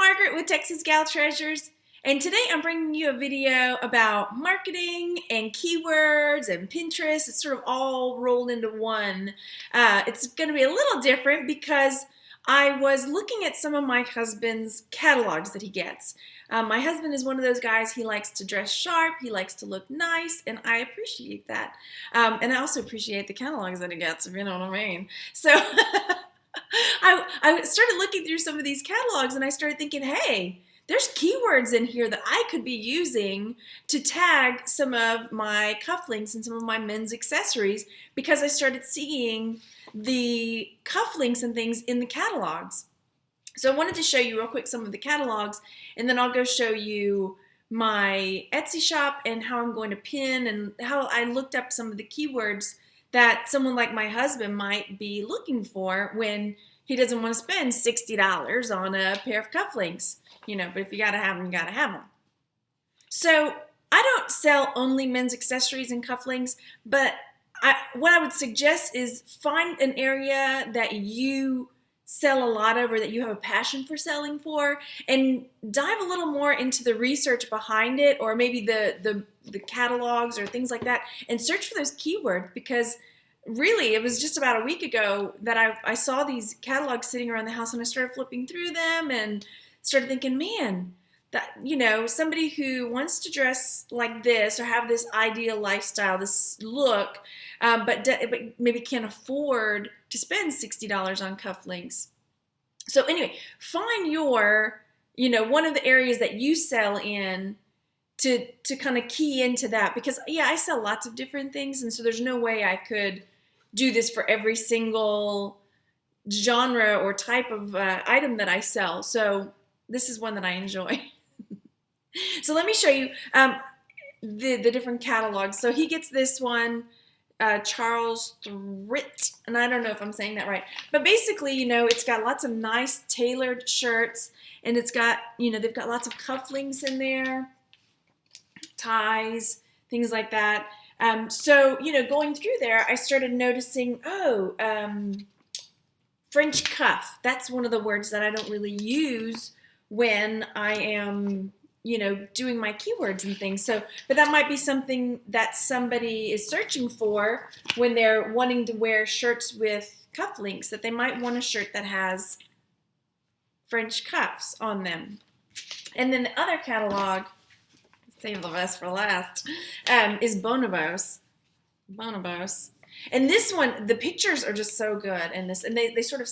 Margaret with Texas Gal Treasures, and today I'm bringing you a video about marketing and keywords and Pinterest. It's sort of all rolled into one. It's going to be a little different because I was looking at some of my husband's catalogs that he gets. My husband is one of those guys, he likes to dress sharp, he likes to look nice, and I appreciate that. And I also appreciate the catalogs that he gets, if you know what I mean. So I started looking through some of these catalogs and I started thinking, hey, there's keywords in here that I could be using to tag some of my cufflinks and some of my men's accessories because I started seeing the cufflinks and things in the catalogs. So I wanted to show you real quick some of the catalogs, and then I'll go show you my Etsy shop and how I'm going to pin and how I looked up some of the keywords that someone like my husband might be looking for when he doesn't want to spend $60 on a pair of cufflinks. You know, but if you gotta have them, you gotta have them. So I don't sell only men's accessories and cufflinks, but what I would suggest is find an area that you sell a lot of or that you have a passion for selling for, and dive a little more into the research behind it, or maybe the catalogs or things like that, and search for those keywords, because really it was just about a week ago that I saw these catalogs sitting around the house, and I started flipping through them and started thinking, man, that, you know, somebody who wants to dress like this or have this ideal lifestyle, this look, but maybe can't afford to spend $60 on cufflinks. So anyway, find your, you know, one of the areas that you sell in to kind of key into that, because yeah, I sell lots of different things, and so there's no way I could do this for every single genre or type of item that I sell. So this is one that I enjoy. So let me show you the different catalogs. So he gets this one, Charles Thrift, and I don't know if I'm saying that right. But basically, you know, it's got lots of nice tailored shirts, and it's got, you know, they've got lots of cufflinks in there, ties, things like that. So, you know, going through there, I started noticing, French cuff. That's one of the words that I don't really use when I am, you know, doing my keywords and things. So, but that might be something that somebody is searching for when they're wanting to wear shirts with cufflinks, that they might want a shirt that has French cuffs on them. And then the other catalog, save the best for last, is Bonobos. Bonobos. And this one, the pictures are just so good in this, and they sort of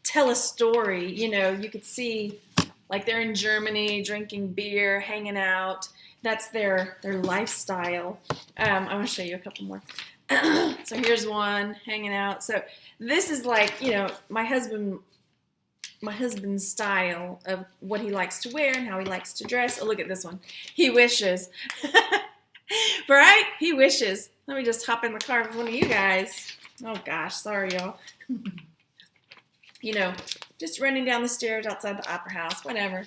tell a story. You know, you could see like they're in Germany drinking beer, hanging out. That's their lifestyle. I'm going to show you a couple more. So here's one, hanging out. So this is like, you know, my husband's style of what he likes to wear and how he likes to dress. Oh, look at this one. He wishes. Right? He wishes. Let me just hop in the car with one of you guys. Oh gosh, sorry y'all. You know, just running down the stairs outside the opera house, whatever.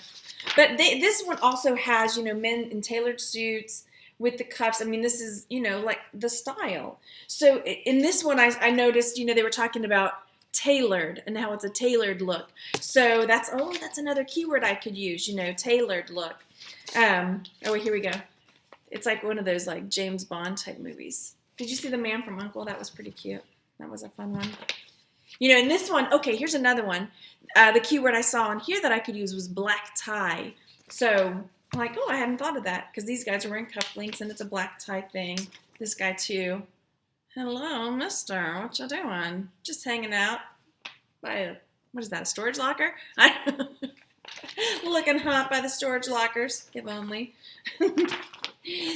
But this one also has, you know, men in tailored suits with the cuffs. I mean, this is, you know, like the style. So in this one, I noticed, you know, they were talking about tailored and how it's a tailored look. So that's another keyword I could use, you know, tailored look. Oh, here we go. It's like one of those like James Bond type movies. Did you see The Man from U.N.C.L.E.? That was pretty cute. That was a fun one. You know, in this one, okay, here's another one. The keyword I saw on here that I could use was black tie. So I'm like, oh, I hadn't thought of that, because these guys are wearing cufflinks and it's a black tie thing. This guy too. Hello, mister. What you doing? Just hanging out by what is that, a storage locker? Looking hot by the storage lockers, if only.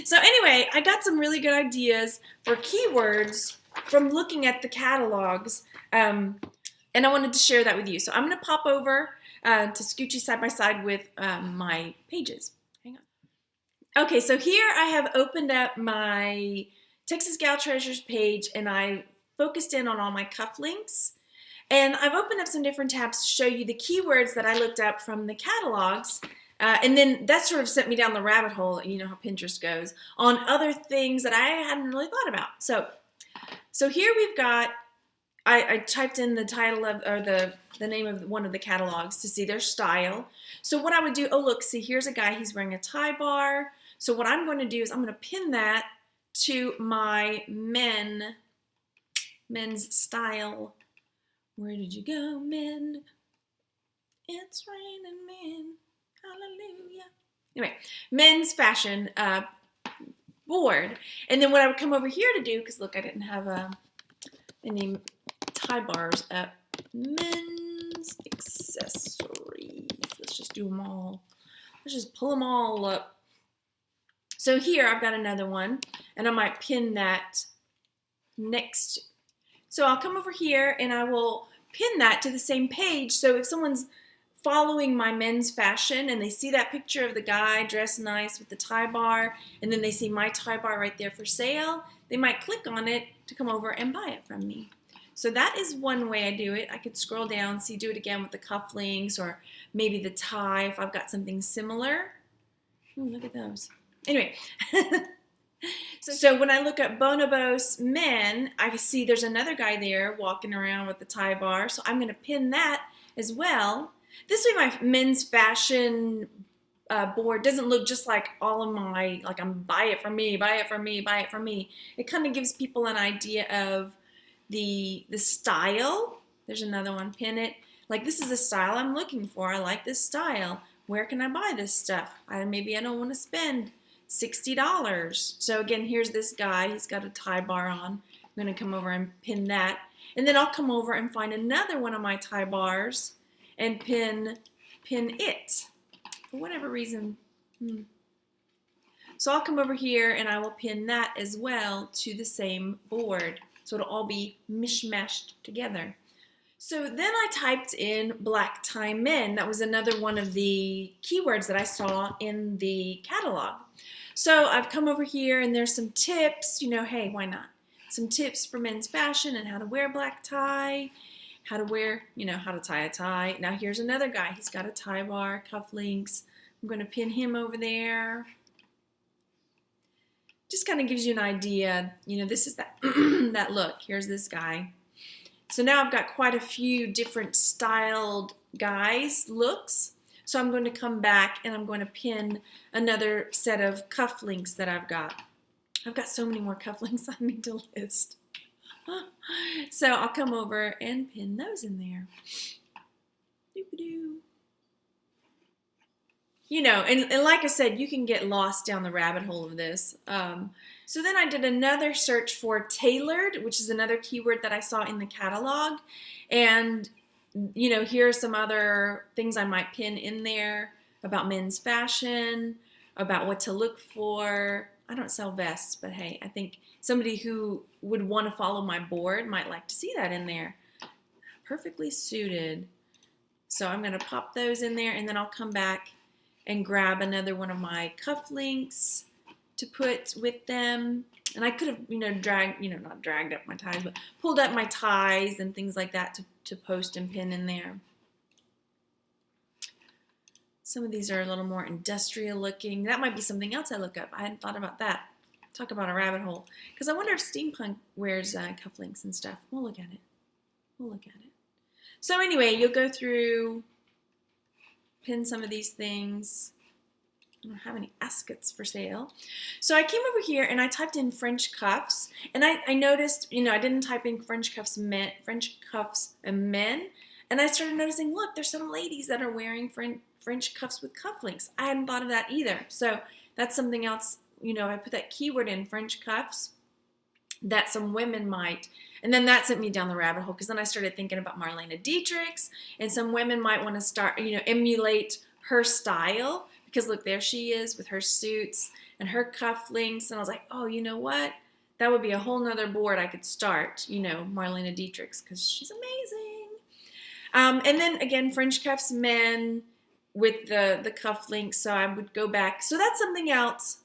So anyway, I got some really good ideas for keywords from looking at the catalogs, and I wanted to share that with you. So I'm going to pop over to Scoochie side by side with my pages. Hang on. Okay, so here I have opened up my Texas Gal Treasures page, and I focused in on all my cufflinks. And I've opened up some different tabs to show you the keywords that I looked up from the catalogs. And then that sort of sent me down the rabbit hole, you know how Pinterest goes, on other things that I hadn't really thought about. So here we've got I typed in the title of, or the name of one of the catalogs to see their style. So what I would do, oh look, see here's a guy, he's wearing a tie bar. So what I'm going to do is I'm going to pin that to my men's style. Where did you go, men? It's raining men. Hallelujah. Anyway, men's fashion board. And then what I would come over here to do, because look, I didn't have any tie bars up. Men's accessories. Let's just do them all. Let's just pull them all up. So here I've got another one, and I might pin that next. So I'll come over here and I will pin that to the same page. So if someone's following my men's fashion and they see that picture of the guy dressed nice with the tie bar, and then they see my tie bar right there for sale, they might click on it to come over and buy it from me. So that is one way I do it. I could scroll down, see, do it again with the cufflinks or maybe the tie if I've got something similar. Ooh, look at those. Anyway, so when I look at Bonobos men, I see there's another guy there walking around with the tie bar. So I'm going to pin that as well. This way my men's fashion board doesn't look just like all of my, like I'm buy it from me, buy it from me, buy it from me. It kind of gives people an idea of the style. There's another one, pin it. Like this is the style I'm looking for. I like this style. Where can I buy this stuff? Maybe I don't want to spend $60. So again, here's this guy. He's got a tie bar on. I'm going to come over and pin that. And then I'll come over and find another one of my tie bars and pin it for whatever reason. So I'll come over here and I will pin that as well to the same board. So it'll all be mishmashed together. So then I typed in black tie men. That was another one of the keywords that I saw in the catalog. So I've come over here and there's some tips, you know, hey, why not? Some tips for men's fashion and how to wear black tie, how to wear, you know, how to tie a tie. Now here's another guy. He's got a tie bar, cufflinks. I'm going to pin him over there. Just kind of gives you an idea, you know, this is that, that look. Here's this guy. So now I've got quite a few different styled guys looks. So I'm going to come back and I'm going to pin another set of cufflinks that I've got. I've got so many more cufflinks I need to list. So I'll come over and pin those in there. Doo-ba-doo. You know, and like I said, you can get lost down the rabbit hole of this. So then I did another search for tailored, which is another keyword that I saw in the catalog. And, you know, here are some other things I might pin in there about men's fashion, about what to look for. I don't sell vests, but hey, I think somebody who would want to follow my board might like to see that in there. Perfectly suited. So I'm going to pop those in there and then I'll come back and grab another one of my cufflinks to put with them. And I could have, you know, not dragged up my ties, but pulled up my ties and things like that to post and pin in there. Some of these are a little more industrial looking. That might be something else I look up. I hadn't thought about that. Talk about a rabbit hole. Because I wonder if steampunk wears cufflinks and stuff. We'll look at it. We'll look at it. So anyway, you'll go through, pin some of these things. I don't have any askets for sale. So I came over here and I typed in French cuffs, and I noticed, you know, I didn't type in French cuffs and men, and I started noticing, look, there's some ladies that are wearing French cuffs with cufflinks. I hadn't thought of that either. So that's something else, you know, I put that keyword in, French cuffs, that some women might. And then that sent me down the rabbit hole, because then I started thinking about Marlene Dietrich's, and some women might want to start, you know, emulate her style, because look, there she is with her suits and her cufflinks. And I was like, oh, you know what? That would be a whole nother board I could start, you know, Marlene Dietrich's, because she's amazing. And then again, French cuffs men with the cufflinks. So I would go back. So that's something else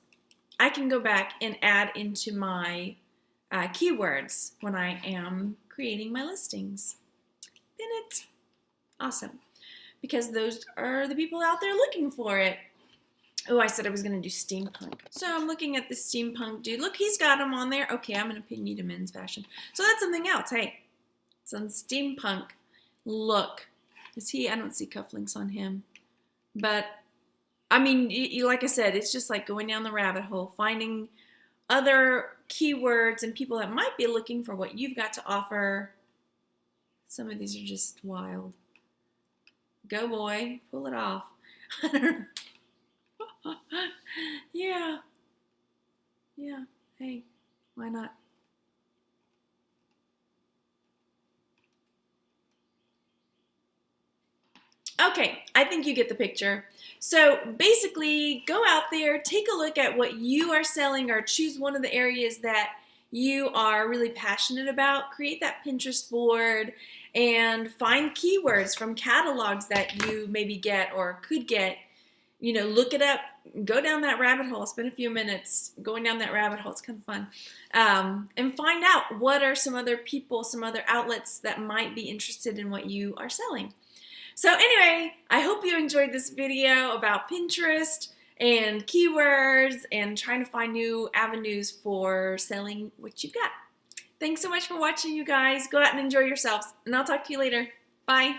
I can go back and add into my keywords when I am creating my listings. Pin it. Awesome. Because those are the people out there looking for it. Oh, I said I was going to do steampunk. So I'm looking at the steampunk dude. Look, he's got them on there. Okay, I'm going to pin you to men's fashion. So that's something else. Hey, Some steampunk look. Is he? I don't see cufflinks on him. But, I mean, like I said, it's just like going down the rabbit hole, finding other keywords and people that might be looking for what you've got to offer. Some of these are just wild. Go, boy. Pull it off. Yeah. Yeah. Hey, why not? Okay, I think you get the picture. So basically, go out there, take a look at what you are selling, or choose one of the areas that you are really passionate about. Create that Pinterest board and find keywords from catalogs that you maybe get or could get. You know, look it up, go down that rabbit hole, spend a few minutes going down that rabbit hole. It's kind of fun. And find out what are some other people, some other outlets that might be interested in what you are selling. So anyway, I hope you enjoyed this video about Pinterest and keywords and trying to find new avenues for selling what you've got. Thanks so much for watching, you guys. Go out and enjoy yourselves, and I'll talk to you later. Bye.